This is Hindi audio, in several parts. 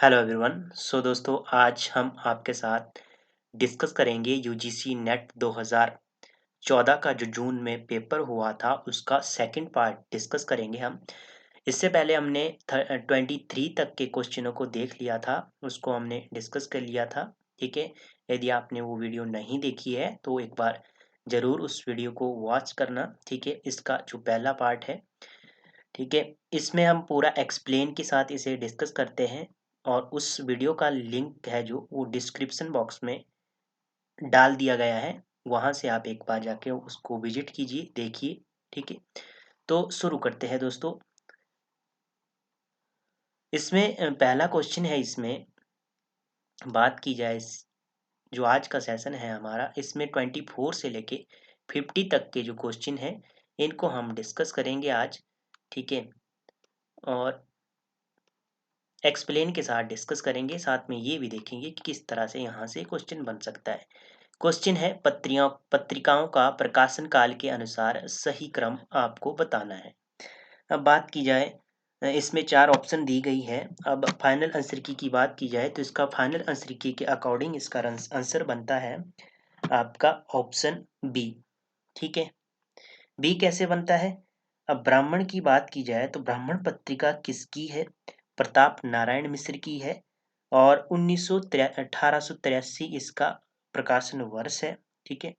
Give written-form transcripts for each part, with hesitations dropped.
Hello everyone. दोस्तों आज हम आपके साथ डिस्कस करेंगे यूजीसी नेट 2014 का जो जून में पेपर हुआ था उसका सेकंड पार्ट डिस्कस करेंगे हम। इससे पहले हमने 23 तक के क्वेश्चनों को देख लिया था, उसको हमने डिस्कस कर लिया था। ठीक है, यदि आपने वो वीडियो नहीं देखी है तो एक बार ज़रूर उस वीडियो को वॉच करना। ठीक है, इसका जो पहला पार्ट है, ठीक है, इसमें हम पूरा एक्सप्लेन के साथ इसे डिस्कस करते हैं और उस वीडियो का लिंक है जो वो डिस्क्रिप्शन बॉक्स में डाल दिया गया है। वहाँ से आप एक बार जाके उसको विजिट कीजिए, देखिए। ठीक है, तो शुरू करते हैं दोस्तों। इसमें पहला क्वेश्चन है, इसमें बात की जाए जो आज का सेशन है हमारा, इसमें 24 से लेके 50 तक के जो क्वेश्चन हैं इनको हम डिस्कस करेंगे आज। ठीक है, और एक्सप्लेन के साथ डिस्कस करेंगे, साथ में ये भी देखेंगे कि किस तरह से यहाँ से क्वेश्चन बन सकता है। क्वेश्चन है, पत्रिकाओं का प्रकाशन काल के अनुसार सही क्रम आपको बताना है। अब बात की जाए, इसमें 4 ऑप्शन दी गई है। अब फाइनल आंसर की बात की जाए तो इसका फाइनल आंसर के अकॉर्डिंग इसका आंसर बनता है आपका ऑप्शन बी। ठीक है, बी कैसे बनता है? अब ब्राह्मण की बात की जाए तो ब्राह्मण पत्रिका किसकी है? प्रताप नारायण मिश्र की है और 1883 इसका प्रकाशन वर्ष है। ठीक है,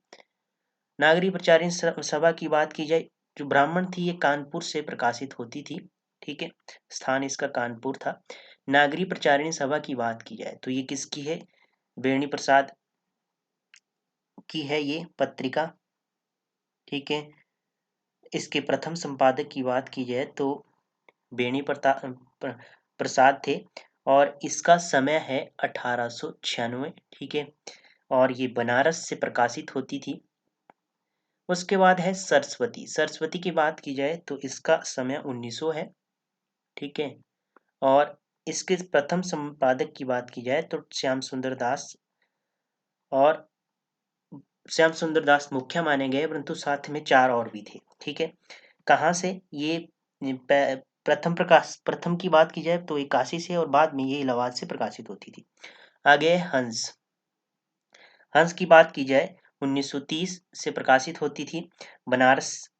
नागरिक प्रचारिणी सभा की बात की जाए, जो ब्राह्मण थी ये कानपुर से प्रकाशित होती थी। ठीक है, स्थान इसका कानपुर था। नागरिक प्रचारिणी सभा की बात की जाए तो ये किसकी है? बेणी प्रसाद की है ये पत्रिका। ठीक है, इसके प्रथम संपादक की बात की जाए तो बेणी प्रसाद थे और इसका समय है 1896। ठीक है, और ये बनारस से प्रकाशित होती थी। उसके बाद है सरस्वती। सरस्वती की बात की जाए तो इसका समय 1900 है। ठीक है, और इसके प्रथम संपादक की बात की जाए तो श्याम सुंदर दास, और श्याम सुंदर दास मुख्य माने गए परंतु साथ में 4 और भी थे। ठीक है, कहाँ से ये प्रथम की बात की जाए तो ये काशी से और बाद में ये इलाहाबाद से प्रकाशित होती थी। आगे है हंस। हंस की बात की जाए 1930 से प्रकाशित होती थी। बनारस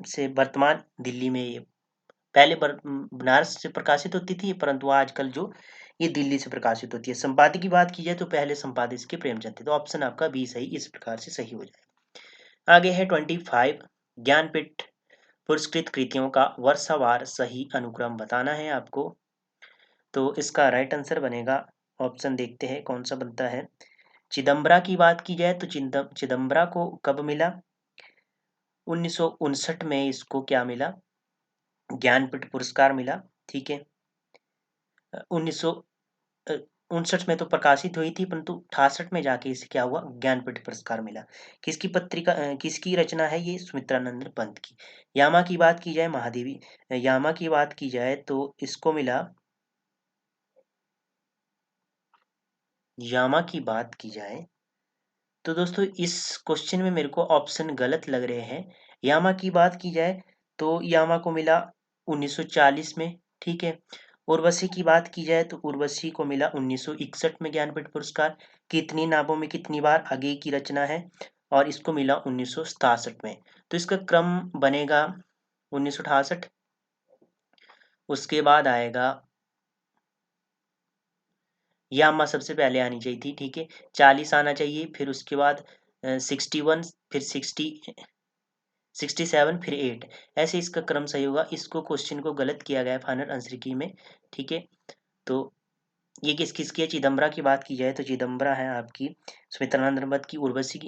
से वर्तमान दिल्ली में ये पहले बनारस से प्रकाशित होती थी, परंतु आजकल जो ये दिल्ली से प्रकाशित होती है। संपादक की बात की जाए तो पहले संपादक इसके प्रेमचंद थे। तो ऑप्शन आपका बी सही इस प्रकार से सही हो जाए। आगे है 25, ज्ञानपीठ पुरस्कृत कृतियों का वर्षवार सही अनुक्रम बताना है आपको। तो इसका राइट आंसर बनेगा, ऑप्शन देखते हैं कौन सा बनता है। चिदम्बरा की बात की जाए तो चिदम्बरा को कब मिला? 1959 में इसको क्या मिला? ज्ञानपीठ पुरस्कार मिला। ठीक है, 1959 में तो प्रकाशित हुई थी, परंतु 68 में जाके इसे क्या हुआ? ज्ञानपीठ पुरस्कार मिला। किसकी पत्रिका किसकी रचना है ये? सुमित्रानंद पंत की। यामा की बात की जाए, महादेवी यामा की बात की जाए तो इसको मिला, यामा की बात की जाए तो दोस्तों इस क्वेश्चन में मेरे को ऑप्शन गलत लग रहे हैं। यामा की बात की जाए तो यामा को मिला 1940 में। ठीक है, उर्वशी की बात की जाए तो उर्वशी को मिला 1961 में ज्ञानपीठ पुरस्कार। कितनी नावों में कितनी बार आगे की रचना है, और इसको मिला 1967 में। तो इसका क्रम बनेगा 1968, उसके बाद आएगा यामा सबसे पहले आनी चाहिए थी। ठीक है, 40 आना चाहिए, फिर उसके बाद 61, फिर 67, फिर 8, ऐसे इसका क्रम सही होगा। इसको क्वेश्चन को गलत किया गया है फाइनल आंसर की में। ठीक है, तो ये किसकी है? चिदम्बरा की बात की जाए तो चिदम्बरा है आपकी सुमित्रानंद दत्त की। उर्वशी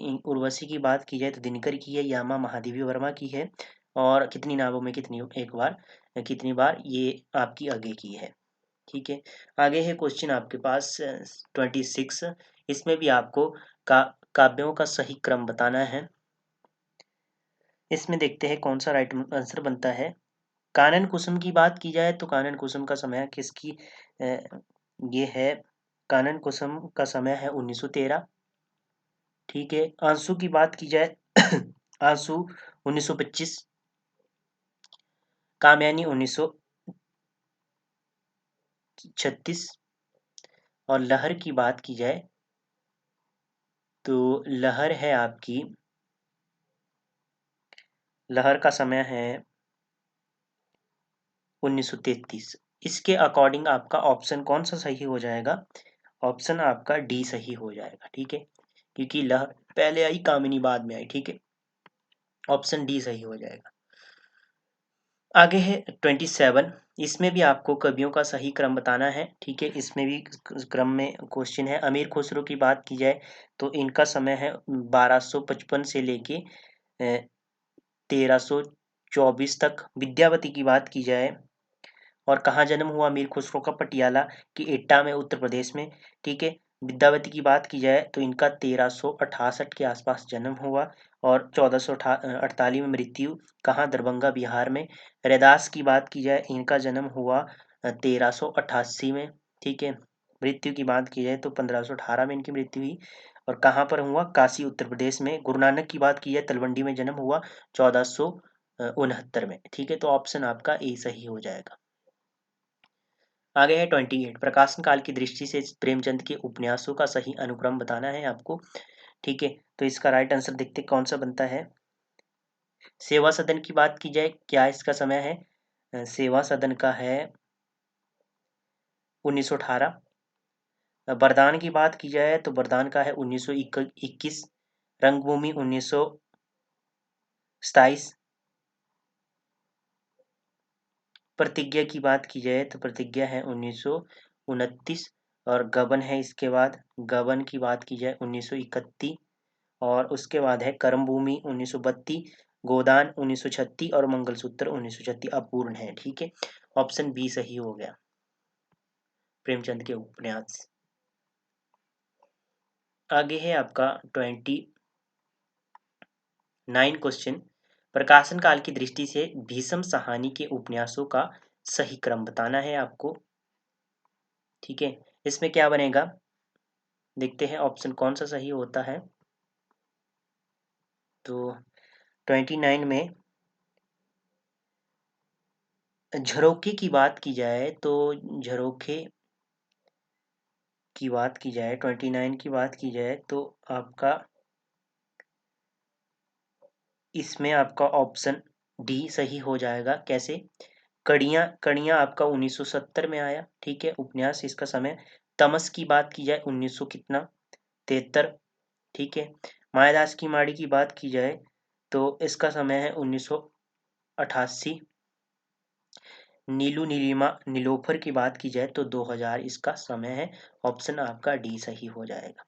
की बात की जाए तो दिनकर की है। यामा महादेवी वर्मा की है। और कितनी नावों में कितनी एक बार कितनी बार, ये आपकी आगे की है। ठीक है, आगे है क्वेश्चन आपके पास 26। इसमें भी आपको काव्यों का सही क्रम बताना है। इसमें देखते हैं कौन सा राइट आंसर बनता है। कानन कुसुम की बात की जाए तो कानन कुसुम का समय किसकी ये है? कानन कुसुम का समय है 1913। ठीक है, आंसू की बात की जाए आंसू 1925, कामयानी 1936, और लहर की बात की जाए तो लहर है आपकी, लहर का समय है 1933। इसके अकॉर्डिंग आपका ऑप्शन कौन सा सही हो जाएगा? ऑप्शन आपका डी सही हो जाएगा, ठीक है, क्योंकि लहर पहले आई, कामिनी बाद में आई, ठीक है, ऑप्शन डी सही हो जाएगा। आगे है 27। इसमें भी आपको कवियों का सही क्रम बताना है, ठीक है, इसमें भी क्रम में क्वेश्चन है। अमीर खुसरो की बात की जाए तो इनका समय है 1255 से लेके 1324 तक। विद्यावती की बात की जाए और कहाँ जन्म हुआ अमीर खुसरो का? पटियाला की एट्टा में, उत्तर प्रदेश में, ठीक है। विद्यावती की बात की जाए तो इनका 1368 के आसपास जन्म हुआ और 1448 में मृत्यु। कहाँ? दरभंगा, बिहार में। रैदास की बात की जाए, इनका जन्म हुआ 1388 में, ठीक है। मृत्यु की बात की जाए तो 1518 में इनकी मृत्यु हुई। और कहाँ पर हुआ? काशी, उत्तर प्रदेश में। गुरु नानक की बात की जाए, तलवंडी में जन्म हुआ 1469 में, ठीक है। तो ऑप्शन आपका ए सही हो जाएगा। आगे है 28। प्रकाशन काल की दृष्टि से प्रेमचंद के उपन्यासों का सही अनुक्रम बताना है आपको, ठीक है। तो इसका राइट आंसर देखते कौन सा बनता है। सेवा सदन की बात की जाए, क्या इसका समय है? सेवा सदन का है 1918। बरदान की बात की जाए तो बरदान का है 1921। रंगभूमि 1927। प्रतिज्ञा की बात की जाए तो प्रतिज्ञा है 1929। और गबन है इसके बाद, गबन की बात की जाए 1931। और उसके बाद है कर्मभूमि 1932, गोदान 1936 और मंगलसूत्र 1936 अपूर्ण है, ठीक है। ऑप्शन बी सही हो गया, प्रेमचंद के उपन्यास। आगे है आपका 29 क्वेश्चन। प्रकाशन काल की दृष्टि से भीष्म साहनी के उपन्यासों का सही क्रम बताना है आपको, ठीक है। इसमें क्या बनेगा, देखते हैं ऑप्शन कौन सा सही होता है। तो 29 में झरोखे की बात की जाए तो झरोखे की बात की जाए, 29 की बात की जाए तो आपका इसमें आपका ऑप्शन डी सही हो जाएगा। कैसे? कड़ियाँ, कड़ियाँ आपका 1970 में आया, ठीक है, उपन्यास। इसका समय। तमस की बात की जाए 1900 कितना, 73, ठीक है। मायादास की माड़ी की बात की जाए तो इसका समय है 1988। नीलू नीलिमा नीलोफर की बात की जाए तो 2000 इसका समय है। ऑप्शन आपका डी सही हो जाएगा।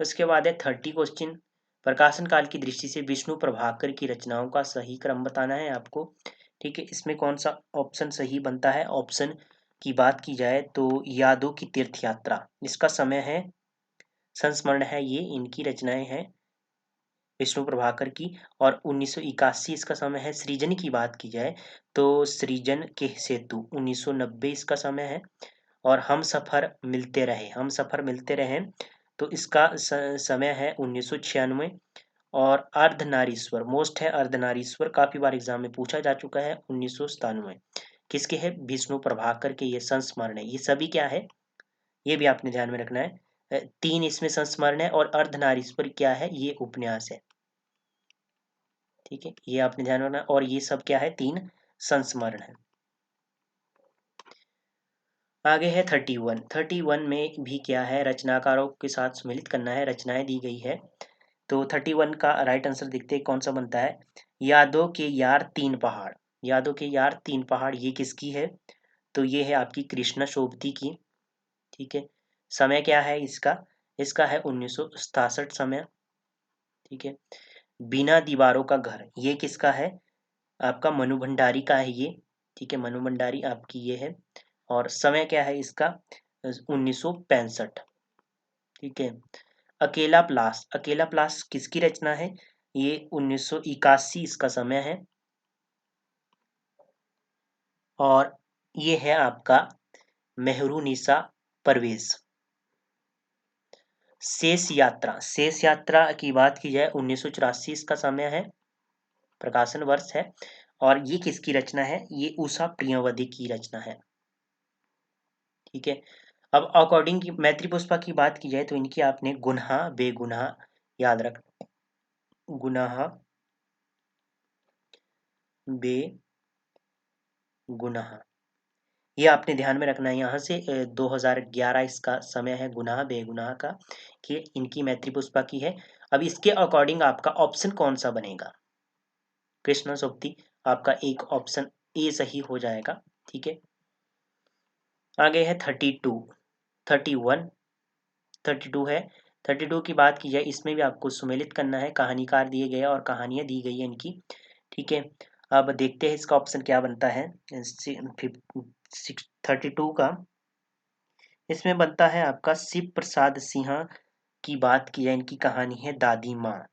उसके बाद है 30 क्वेश्चन। प्रकाशन काल की दृष्टि से विष्णु प्रभाकर की रचनाओं का सही क्रम बताना है आपको, ठीक है। इसमें कौन सा ऑप्शन सही बनता है? ऑप्शन की बात की जाए तो यादों की तीर्थ यात्रा, इसका समय है, संस्मरण है, ये इनकी रचनाएं हैं विष्णु प्रभाकर की। और 1981 इसका समय है। सृजन की बात की जाए तो सृजन के सेतु 1990 इसका समय है। और हम सफर मिलते रहे, हम सफर मिलते रहे, तो इसका समय है 1996। और अर्धनारीश्वर, मोस्ट है अर्धनारीश्वर, काफी बार एग्जाम में पूछा जा चुका है, 1997। किसके है? विष्णु प्रभाकर के ये संस्मरण है। ये सभी क्या है, ये भी आपने ध्यान में रखना है। तीन इसमें संस्मरण है और अर्धनारीश्वर क्या है? ये उपन्यास है, ठीक है, ये आपने ध्यान रखना। और ये सब क्या है? तीन संस्मरण है। आगे है 31। 31 में भी क्या है, रचनाकारों के साथ सम्मिलित करना है, रचनाएं दी गई है। तो 31 का राइट आंसर देखते हैं कौन सा बनता है। यादों के यार तीन पहाड़, यादों के यार तीन पहाड़ ये किसकी है? तो ये है आपकी कृष्णा शोभती की, ठीक है। समय क्या है इसका? इसका है 1967 समय, ठीक है। बिना दीवारों का घर ये किसका है? आपका मनु भंडारी का है ये, ठीक है, मनु भंडारी आपकी ये है। और समय क्या है इसका? 1965, ठीक है। अकेला प्लास, अकेला प्लास किसकी रचना है? ये 1981 इसका समय है। और ये है आपका मेहरुनिसा परवेज। शेष यात्रा, शेष यात्रा की बात की जाए 1984 इसका समय है, प्रकाशन वर्ष है। और ये किसकी रचना है? ये उषा प्रियवती की रचना है, ठीक है। अब अकॉर्डिंग की मैत्री पुष्पा की बात की जाए तो इनकी आपने गुन्हा बेगुनाह याद रखना। गुनाह बेगुनाह ये आपने ध्यान में रखना है। यहाँ से 2011 इसका समय है गुनाह बेगुनाह का, कि इनकी मैत्री पुष्पा की है। अब इसके अकॉर्डिंग आपका ऑप्शन कौन सा बनेगा? कृष्ण सोबती आपका एक ऑप्शन ए सही हो जाएगा। ठीक है, आगे है 32, 31, 32 है। 32 की बात की जाए, इसमें भी आपको सुमेलित करना है, कहानीकार दिए गए और कहानियां दी गई है इनकी। ठीक है, अब देखते हैं इसका ऑप्शन क्या बनता है 32 का। इसमें बनता है आपका शिव प्रसाद सिन्हा की बात की जाए, इनकी कहानी है दादी माँ।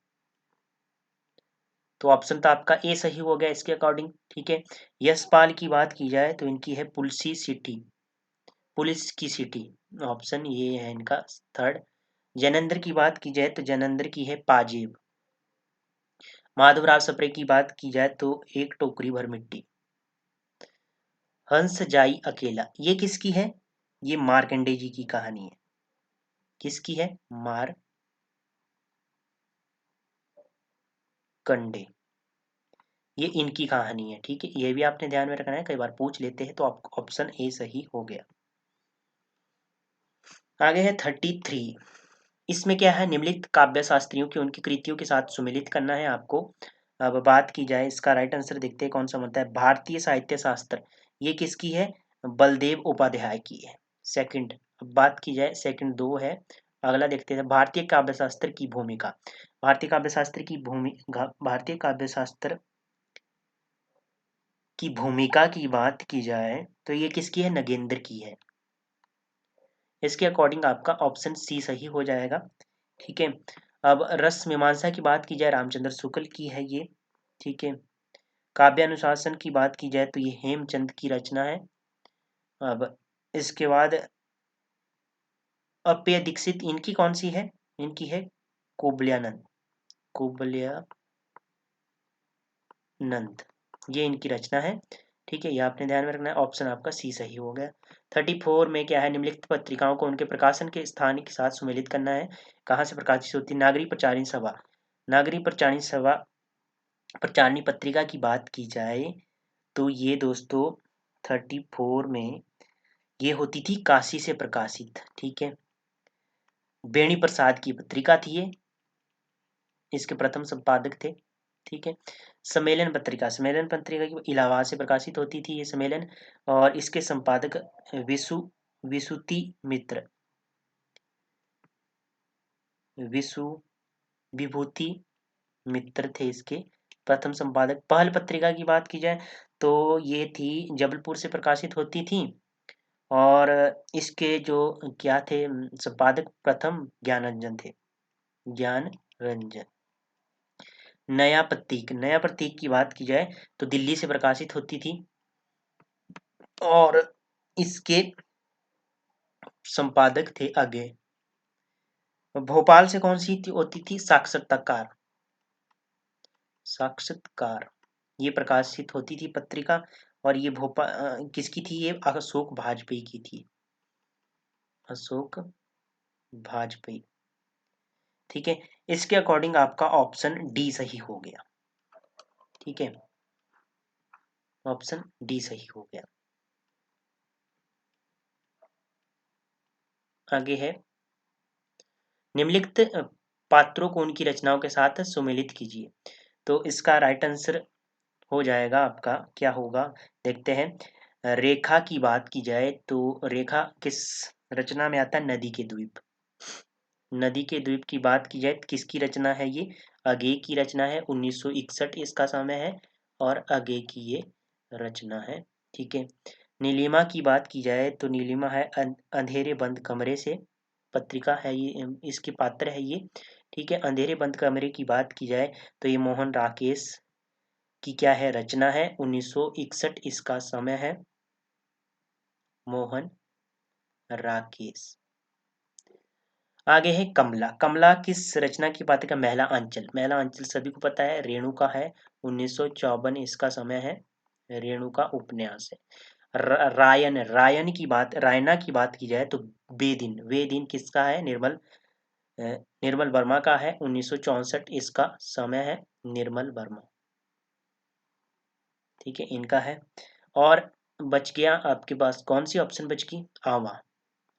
तो ऑप्शन तो आपका ए सही हो गया इसके अकॉर्डिंग। ठीक है, यशपाल की बात की जाए तो इनकी है पुलिसी सिटी, पुलिस की सिटी, ऑप्शन ये है इनका थर्ड। जैनेंद्र की बात की जाए तो जैनेंद्र की है पाजेब। माधवराव सप्रे की बात की जाए तो एक टोकरी भर मिट्टी। हंस जाई अकेला ये किसकी है? ये मार्कंडे जी की कहानी है। किसकी है? मारकंडे, ये इनकी कहानी है। ठीक है, ये भी आपने ध्यान में रखना है, कई बार पूछ लेते हैं, तो ऑप्शन ए सही हो गया। आगे है 33। इसमें क्या है, निम्नलिखित काव्य शास्त्रियों की उनकी कृतियों के साथ सुमिलित करना है आपको। अब बात की जाए, इसका राइट आंसर देखते हैं कौन सा बनता है। भारतीय साहित्य शास्त्र ये किसकी है? बलदेव उपाध्याय की है। सेकंड, अब बात की जाए सेकंड दो है। अगला देखते हैं भारतीय काव्य शास्त्र की भूमिका। भारतीय काव्य शास्त्र की भूमिका की बात की जाए तो ये किसकी है? नगेंद्र की है। इसके अकॉर्डिंग आपका ऑप्शन सी सही हो जाएगा। ठीक है, अब रस मीमांसा की बात की जाए रामचंद्र शुक्ल की है ये। ठीक है, काव्य अनुशासन की बात की जाए तो ये हेमचंद की रचना है। अब इसके बाद अप्पय दीक्षित इनकी कौन सी है? इनकी है कोबल्यानंद, कोबल्यानंद ये इनकी रचना है। ठीक है, ये आपने ध्यान में रखना है, ऑप्शन आपका सी सही हो गया। 34 में क्या है, निम्नलिखित पत्रिकाओं को उनके प्रकाशन के स्थान के साथ सुमेलित करना है। कहाँ से प्रकाशित होती है? नागरिक प्रचारिणी सभा। नागरिक प्रचारिणी सभा प्रचारिणी पत्रिका की बात की जाए तो ये दोस्तों 34 में ये होती थी काशी से प्रकाशित। ठीक है, बेणी प्रसाद की पत्रिका थी ये, इसके प्रथम संपादक थे। ठीक है, सम्मेलन पत्रिका की इलाहाबाद से प्रकाशित होती थी ये सम्मेलन, और इसके संपादक विसुति मित्र, विसु विभूति मित्र थे इसके प्रथम संपादक। पहल पत्रिका की बात की जाए तो ये थी जबलपुर से प्रकाशित होती थी, और इसके जो क्या थे संपादक प्रथम ज्ञान रंजन थे, ज्ञान रंजन। नया प्रतीक की बात की जाए तो दिल्ली से प्रकाशित होती थी, और इसके संपादक थे आगे। भोपाल से कौन सी होती थी? साक्षात्कार, साक्षात्कार ये प्रकाशित होती थी पत्रिका, और ये भोपाल किसकी थी? ये अशोक वाजपेयी की थी, अशोक वाजपेयी। ठीक है, इसके अकॉर्डिंग आपका ऑप्शन डी सही हो गया। ठीक है, ऑप्शन डी सही हो गया। आगे है निम्नलिखित पात्रों को उनकी रचनाओं के साथ सुमेलित कीजिए। तो इसका राइट आंसर हो जाएगा आपका, क्या होगा देखते हैं। रेखा की बात की जाए तो रेखा किस रचना में आता है? नदी के द्वीप। नदी के द्वीप की बात की जाए तो किसकी रचना है ये? अगे की रचना है, 1961 इसका समय है, और अगे की ये रचना है। ठीक है, नीलिमा की बात की जाए तो नीलिमा है अंधेरे बंद कमरे से पत्रिका है ये, इसके पात्र है ये। ठीक है, अंधेरे बंद कमरे की बात की जाए तो ये मोहन राकेश की क्या है? रचना है, 1961 इसका समय है, मोहन राकेश। आगे है कमला। कमला किस रचना की बात है? महिला अंचल। महिला अंचल सभी को पता है, रेणुका है, 1954 इसका समय है, रेणुका उपन्यास है। रायन, रायना की बात की जाए तो वे दिन, वे दिन किसका है? निर्मल वर्मा का है। 1964 इसका समय है, निर्मल वर्मा। ठीक है, इनका है। और बच गया आपके पास कौन सी ऑप्शन बच गई? आवा।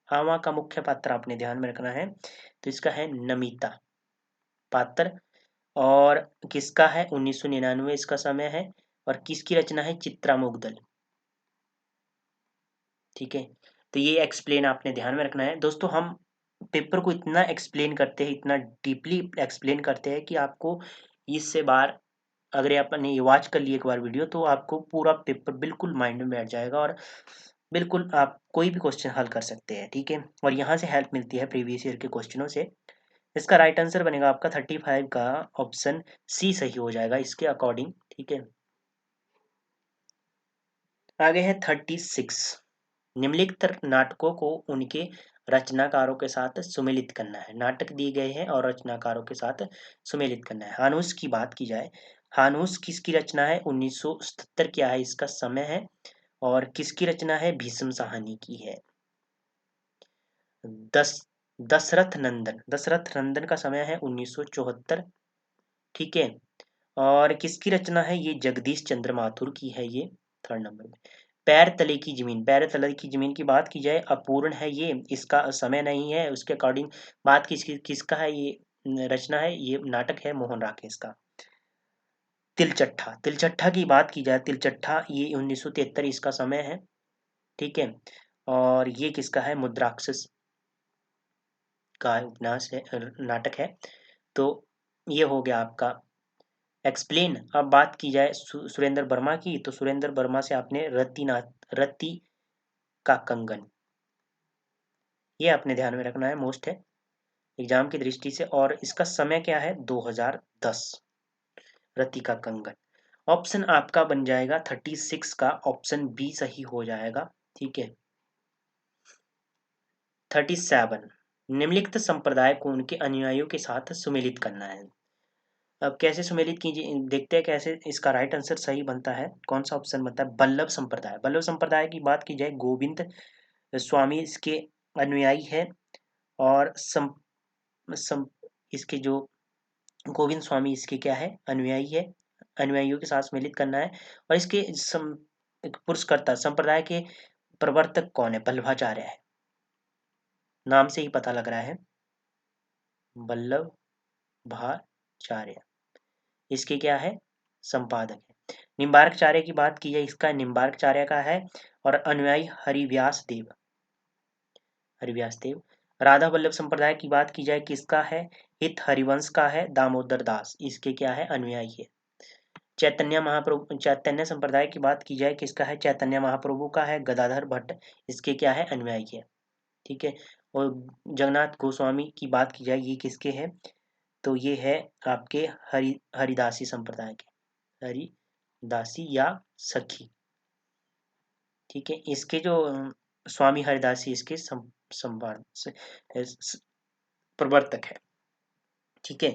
आवा का मुख्य पात्र आपने ध्यान में रखना है, तो इसका है नमिता पात्र। और किसका है? 1999 इसका समय है। और किसकी रचना है? चित्रा मुग्दल। ठीक है, तो ये एक्सप्लेन आपने ध्यान में रखना है दोस्तों। हम पेपर को इतना एक्सप्लेन करते हैं, इतना डीपली एक्सप्लेन करते हैं कि आपको इससे बार अगर आपने ये वॉच कर ली एक बार वीडियो, तो आपको पूरा पेपर बिल्कुल माइंड में बैठ जाएगा और बिल्कुल आप कोई भी क्वेश्चन हल कर सकते हैं। ठीक है, और यहाँ से हेल्प मिलती है प्रीवियस ईयर के क्वेश्चनों से। इसका राइट आंसर बनेगा आपका 35 का ऑप्शन सी सही हो जाएगा इसके अकॉर्डिंग। ठीक है, आगे है 36। निम्नलिखित नाटकों को उनके रचनाकारों के साथ सुमेलित करना है। नाटक दिए गए हैं और रचनाकारों के साथ सुमेलित करना है। हानूस की बात की जाए, हानूस किसकी रचना है? 1977 क्या है इसका समय है। और किसकी रचना है? भीष्म साहनी की है। दस दशरथ नंदन, दशरथ नंदन का समय है 1974। ठीक है, और किसकी रचना है? ये जगदीश चंद्र माथुर की है ये, थर्ड नंबर में। पैर तले की जमीन, पैर तले की जमीन की बात की जाए, अपूर्ण है ये, इसका समय नहीं है, उसके अकॉर्डिंग बात किसका है? ये रचना है, ये नाटक है मोहन राकेश का। तिलचट्ठा, तिलचट्ठा की बात की जाए, तिलचट्ठा ये 1973 इसका समय है। ठीक है, और ये किसका है? मुद्राक्षस का उपन्यास है, नाटक है। तो ये हो गया आपका एक्सप्लेन। अब बात की जाए सुरेंद्र वर्मा की, तो सुरेंद्र वर्मा से आपने रति का कंगन, ये आपने ध्यान में रखना है, मोस्ट है एग्जाम की दृष्टि से। और इसका समय क्या है? 2010, रति का कंगन। ऑप्शन आपका बन जाएगा 36 का ऑप्शन बी सही हो जाएगा। ठीक है, 37। निम्नलिखित संप्रदाय को उनके अनुयायियों के साथ सुमेलित करना है। अब कैसे सुमेलित कीजिए, देखते हैं कैसे इसका राइट आंसर सही बनता है। कौन सा ऑप्शन बनता है? बल्लभ संप्रदाय। बल्लभ संप्रदाय की बात की जाए, गोविंद स्वामी इसके अनुयायी है। और सम इसके जो गोविंद स्वामी इसके क्या है? अनुयायी है। अनुयायियों के साथ सम्मिलित करना है। और इसके पुरस्कर्ता संप्रदाय के प्रवर्तक कौन है? बल्लभाचार्य है, नाम से ही पता लग रहा है, बल्लभाचार्य इसके क्या है? संपादक है। निम्बार्कचार्य की बात की जाए, इसका निम्बार्कचार्य का है। और अनुयायी हरिव्यास देव, हरिव्यास देव। राधा वल्लभ संप्रदाय की बात की जाए, किसका है? हित हरिवंश का है, दामोदर दास इसके क्या है? अनुयायी है। चैतन्य महाप्रभु, चैतन्य संप्रदाय की बात की जाए, किसका है? चैतन्य महाप्रभु का है, गदाधर भट्ट इसके क्या है? अनुयायी है। ठीक है, और जगन्नाथ गोस्वामी की बात की जाए, ये किसके हैं? तो ये है आपके हरिदासी संप्रदाय के, हरिदासी या सखी। ठीक है, इसके जो स्वामी हरिदासी इसके संवाद प्रवर्तक है। ठीक है,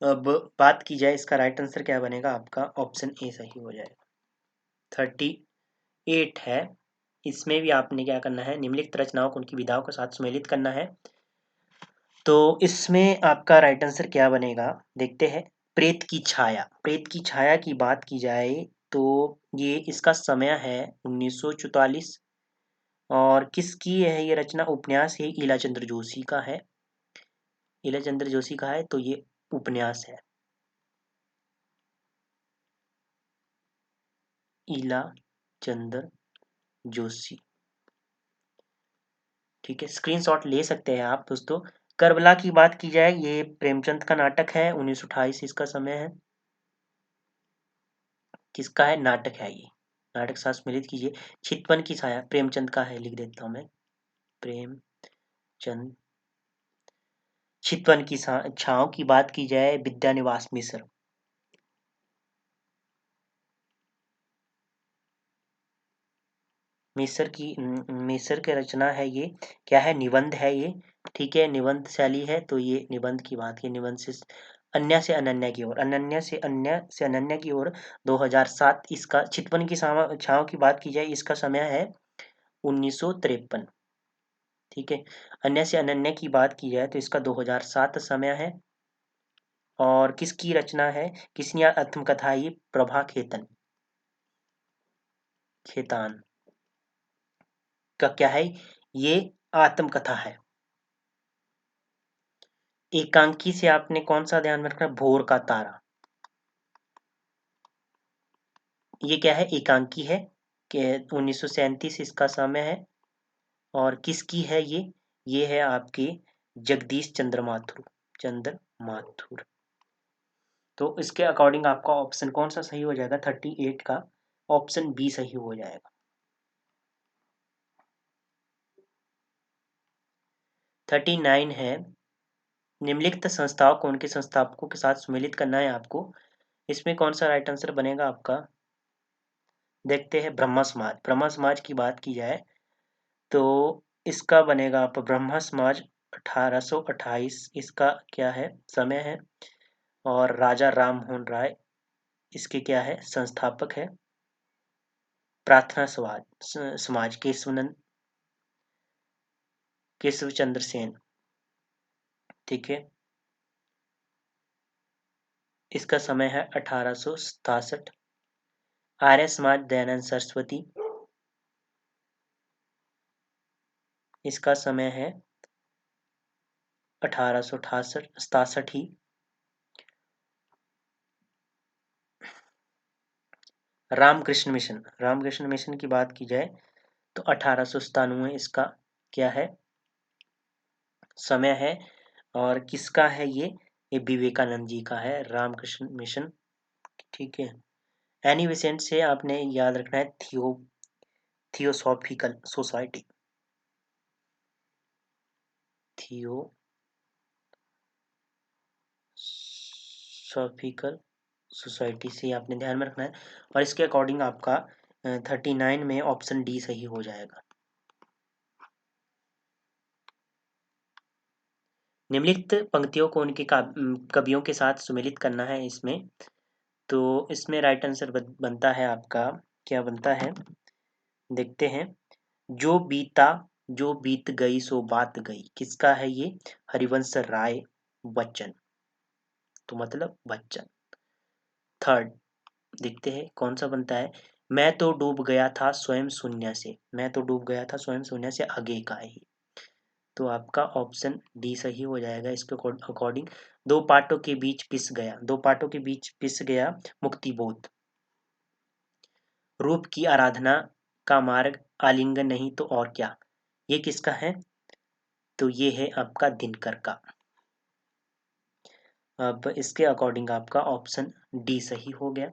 अब बात की जाए, इसका राइट आंसर क्या बनेगा आपका? ऑप्शन ए सही हो जाएगा। 38 है, इसमें भी आपने क्या करना है? निम्नलिखित रचनाओं को उनकी विधाओं के साथ सुमेलित करना है। तो इसमें आपका राइट आंसर क्या बनेगा? देखते हैं। प्रेत की छाया, प्रेत की छाया की बात की जाए, तो ये इसका समय है 1944। और किसकी है ये रचना? उपन्यास है, ईला चंद्र जोशी का है, ईला चंद्र जोशी का है, तो ये उपन्यास है, ईला चंद्र जोशी। ठीक है, स्क्रीनशॉट ले सकते हैं आप दोस्तों। करबला की बात की जाए, ये प्रेमचंद का नाटक है, 1928 इसका समय है। किसका है? नाटक है ये, नाटक साथ सम्मिलित कीजिए। चितवन की छाया प्रेमचंद का है, लिख देता हूं मैं, प्रेमचंद। चितवन की छाओं की बात की जाए, विद्यानिवास मिश्र, मिस्र की रचना है ये, क्या है? निबंध है ये। ठीक है, निबंध शैली है, तो ये निबंध की बात की, निबंध से अनन्या की ओर, अन्य से अनन्या की ओर, 2007 इसका। चितवन की छाँव की बात की जाए, इसका समय है 1953। ठीक है। अन्य से अनन्य की बात की जाए तो इसका 2007 समय है। और किसकी रचना है, किसने आत्मकथा ये, प्रभा खेतन खेतान का क्या है, ये आत्मकथा है। एकांकी से आपने कौन सा ध्यान में रखना, भोर का तारा, ये क्या है, एकांकी है कि 1937 इसका समय है। और किसकी है ये है आपके जगदीश चंद्र माथुर, चंद्र माथुर। तो इसके अकॉर्डिंग आपका ऑप्शन कौन सा सही हो जाएगा, 38 का ऑप्शन बी सही हो जाएगा। 39 है, निम्नलिखित संस्थाओं को उनके संस्थापकों के साथ सुमेलित करना है आपको। इसमें कौन सा राइट आंसर बनेगा आपका, देखते हैं। ब्रह्मा समाज, ब्रह्मा समाज की बात की जाए तो इसका बनेगा आप ब्रह्मा समाज 1828 इसका क्या है, समय है। और राजा राम मोहन राय इसके क्या है, संस्थापक है। प्रार्थना समाज समाज केशव चंद्र सेन, ठीक है, इसका समय है 1867। आर्य समाज दयानंद सरस्वती, इसका समय है 1868 ही। रामकृष्ण मिशन, रामकृष्ण मिशन की बात की जाए तो 1897 इसका क्या है, समय है। और किसका है ये विवेकानंद जी का है, रामकृष्ण मिशन, ठीक है। एनी विसेंट से आपने याद रखना है थियोसॉफिकल सोसाइटी, थियोसॉफिकल सोसाइटी से आपने ध्यान में रखना है। और इसके अकॉर्डिंग आपका 39 में ऑप्शन डी सही हो जाएगा। निम्नलिखित पंक्तियों को उनके कवियों के साथ सुमेलित करना है इसमें। तो इसमें राइट आंसर बनता है आपका, क्या बनता है, देखते हैं। जो बीता, जो बीत गई सो बात गई, किसका है ये, हरिवंश राय बच्चन, तो मतलब बच्चन। थर्ड देखते हैं कौन सा बनता है। मैं तो डूब गया था स्वयं शून्य से, मैं तो डूब गया था स्वयं शून्य से आगे का ही। तो आपका ऑप्शन डी सही हो जाएगा इसके अकॉर्डिंग। दो पार्टों के बीच पिस गया, दो पार्टों के बीच पिस गया मुक्ति बोध। रूप की आराधना का मार्ग आलिंगन नहीं तो और क्या, ये किसका है, तो ये है आपका दिनकर का। अब इसके अकॉर्डिंग आपका ऑप्शन डी सही हो गया।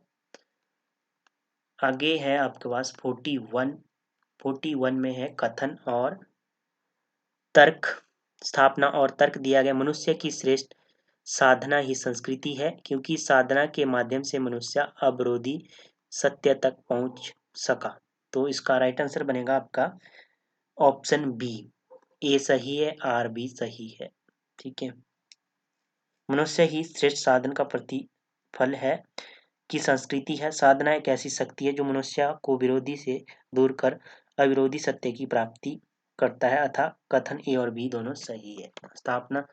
आगे है आपके पास 41 में है कथन और तर्क, स्थापना और तर्क दिया गया। मनुष्य की श्रेष्ठ साधना ही संस्कृति है, क्योंकि साधना के माध्यम से मनुष्य अवरोधी सत्य तक पहुंच सका। तो इसका राइट आंसर बनेगा आपका ऑप्शन बी, ए सही है, आर बी सही है, ठीक है। मनुष्य ही श्रेष्ठ साधन का प्रतिफल है की संस्कृति है। साधना एक ऐसी शक्ति है जो मनुष्य को विरोधी से दूर कर अविरोधी सत्य की प्राप्ति करता है, अतः कथन ए और बी दोनों सही है। स्थापना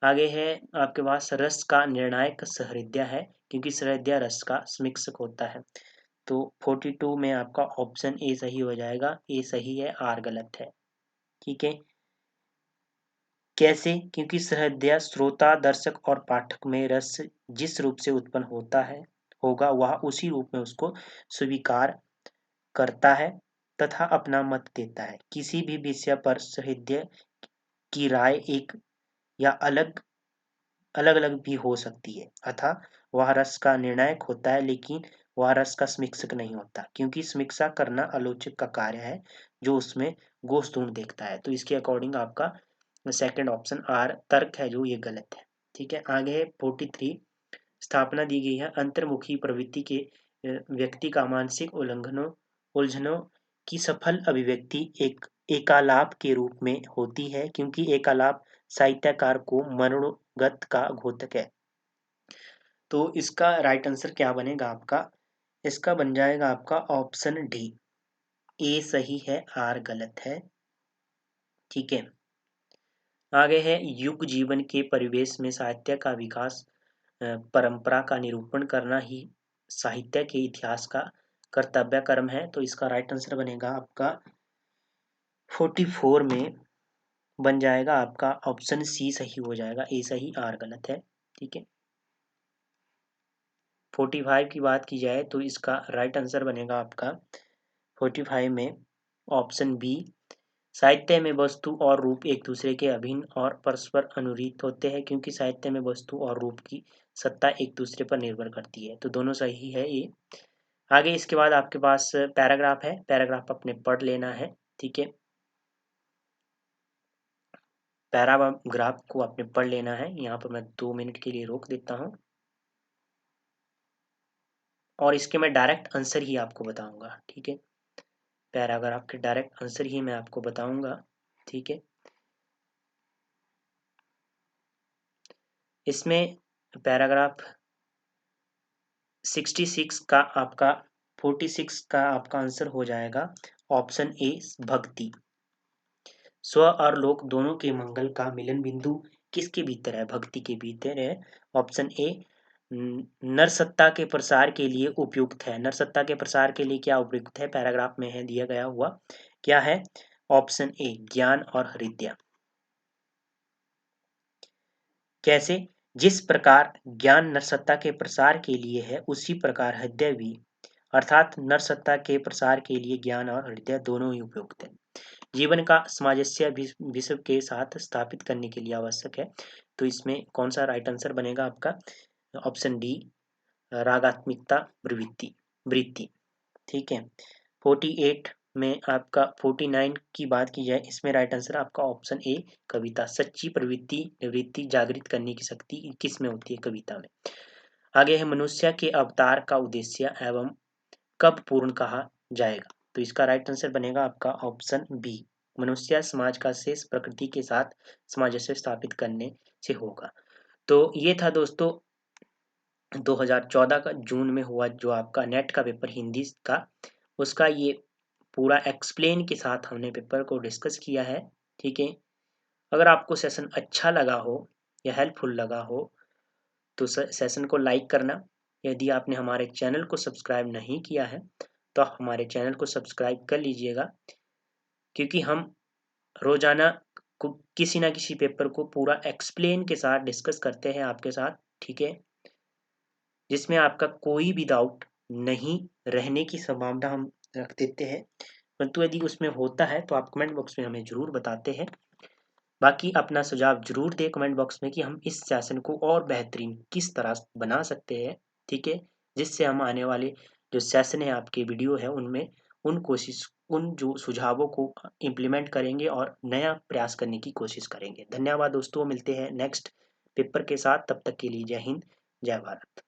आगे है आपके पास, रस का निर्णायक सहृदय है, क्योंकि सहृदय रस का समीक्षक होता है। तो 42 में आपका ऑप्शन ए सही हो जाएगा, ए सही है, आर गलत है, ठीक है। कैसे, क्योंकि सहृदय श्रोता दर्शक और पाठक में रस जिस रूप से उत्पन्न होता है होगा वह उसी रूप में उसको स्वीकार करता है तथा अपना मत देता है। किसी भी विषय पर सहृदय की राय एक या अलग अलग अलग भी हो सकती है, अतः वह रस का निर्णायक होता है, लेकिन वह रस का समीक्षक नहीं होता, क्योंकि समीक्षा करना आलोचक का कार्य है जो उसमें गोश ढूंढ देखता है। तो इसके अकॉर्डिंग आपका सेकंड ऑप्शन आर तर्क है जो ये गलत है, ठीक है। आगे है 43, स्थापना दी गई है। अंतर्मुखी प्रवृत्ति के व्यक्ति का मानसिक उलझनों की सफल अभिव्यक्ति एक एकालाप के रूप में होती है, क्योंकि एकालाप साहित्यकार को मनोगत का घोतक है। तो इसका राइट आंसर क्या बनेगा आपका, इसका बन जाएगा आपका ऑप्शन डी, ए सही है, आर गलत है, ठीक है। आगे है युग जीवन के परिवेश में साहित्य का विकास, परंपरा का निरूपण करना ही साहित्य के इतिहास का कर्तव्य कर्म है। तो इसका राइट आंसर बनेगा आपका 44 में बन जाएगा आपका ऑप्शन सी सही हो जाएगा, ए सही आर गलत है। ठीक है, 45 की बात की जाए तो इसका राइट आंसर बनेगा आपका 45 में ऑप्शन बी, साहित्य में वस्तु और रूप एक दूसरे के अभिन्न और परस्पर अनुरूप होते हैं, क्योंकि साहित्य में वस्तु और रूप की सत्ता एक दूसरे पर निर्भर करती है। तो दोनों सही है ये। आगे इसके बाद आपके पास पैराग्राफ है, पैराग्राफ अपने पढ़ लेना है। ठीक है, पैराग्राफ को आपने पढ़ लेना है। यहाँ पर मैं 2 मिनट के लिए रोक देता हूँ और इसके मैं डायरेक्ट आंसर ही आपको बताऊंगा। ठीक है, पैराग्राफ के डायरेक्ट आंसर ही मैं आपको बताऊंगा। ठीक है, इसमें पैराग्राफ 46 का आपका 46 का आपका आंसर हो जाएगा ऑप्शन ए, भक्ति। स्व और लोक दोनों के मंगल का मिलन बिंदु किसके भीतर है? भक्ति के भीतर है। ऑप्शन ए, नरसत्ता के प्रसार के लिए उपयुक्त है। नरसत्ता के प्रसार के लिए क्या उपयुक्त है? पैराग्राफ में है दिया गया हुआ क्या है? ऑप्शन ए, ज्ञान और हृदय। कैसे? जिस प्रकार ज्ञान नरसत्ता के प्रसार के लिए है, उसी प्रकार हृदय भी, अर्थात नरसत्ता के प्रसार के लिए ज्ञान और हृदय दोनों ही उपयुक्त है। जीवन का सामंजस्य विश्व के साथ स्थापित करने के लिए आवश्यक है। तो इसमें कौन सा राइट आंसर बनेगा आपका? ऑप्शन डी, रागात्मिकता वृत्ति वृत्ति। ठीक है, 48 में आपका 49 की बात की जाए, इसमें राइट आंसर आपका ऑप्शन ए, कविता। सच्ची प्रवृत्ति निवृत्ति जागृत करने की शक्ति किस में होती है? कविता में। आगे है मनुष्य के अवतार का उद्देश्य एवं कब पूर्ण कहा जाएगा? तो इसका राइट आंसर बनेगा आपका ऑप्शन बी, मनुष्य समाज का शेष प्रकृति के साथ सामंजस्य स्थापित करने से होगा। तो ये था दोस्तों 2014 का जून में हुआ जो आपका नेट का पेपर हिंदी का, उसका ये पूरा एक्सप्लेन के साथ हमने पेपर को डिस्कस किया है। ठीक है, अगर आपको सेशन अच्छा लगा हो या हेल्पफुल लगा हो तो सेशन को लाइक करना। यदि आपने हमारे चैनल को सब्सक्राइब नहीं किया है तो आप हमारे चैनल को सब्सक्राइब कर लीजिएगा, क्योंकि हम रोजाना किसी ना किसी पेपर को पूरा एक्सप्लेन के साथ डिस्कस करते हैं आपके साथ। ठीक है, जिसमें आपका कोई भी डाउट नहीं रहने की संभावना हम रख देते हैं, परंतु यदि उसमें होता है तो आप कमेंट बॉक्स में हमें ज़रूर बताते हैं। बाकी अपना सुझाव जरूर दें कमेंट बॉक्स में कि हम इस सेशन को और बेहतरीन किस तरह बना सकते हैं। ठीक है, जिससे हम आने वाले जो सेशन है आपके वीडियो है उनमें उन जो सुझावों को इम्प्लीमेंट करेंगे और नया प्रयास करने की कोशिश करेंगे। धन्यवाद दोस्तों, मिलते हैं नेक्स्ट पेपर के साथ, तब तक के लिए जय हिंद, जय भारत।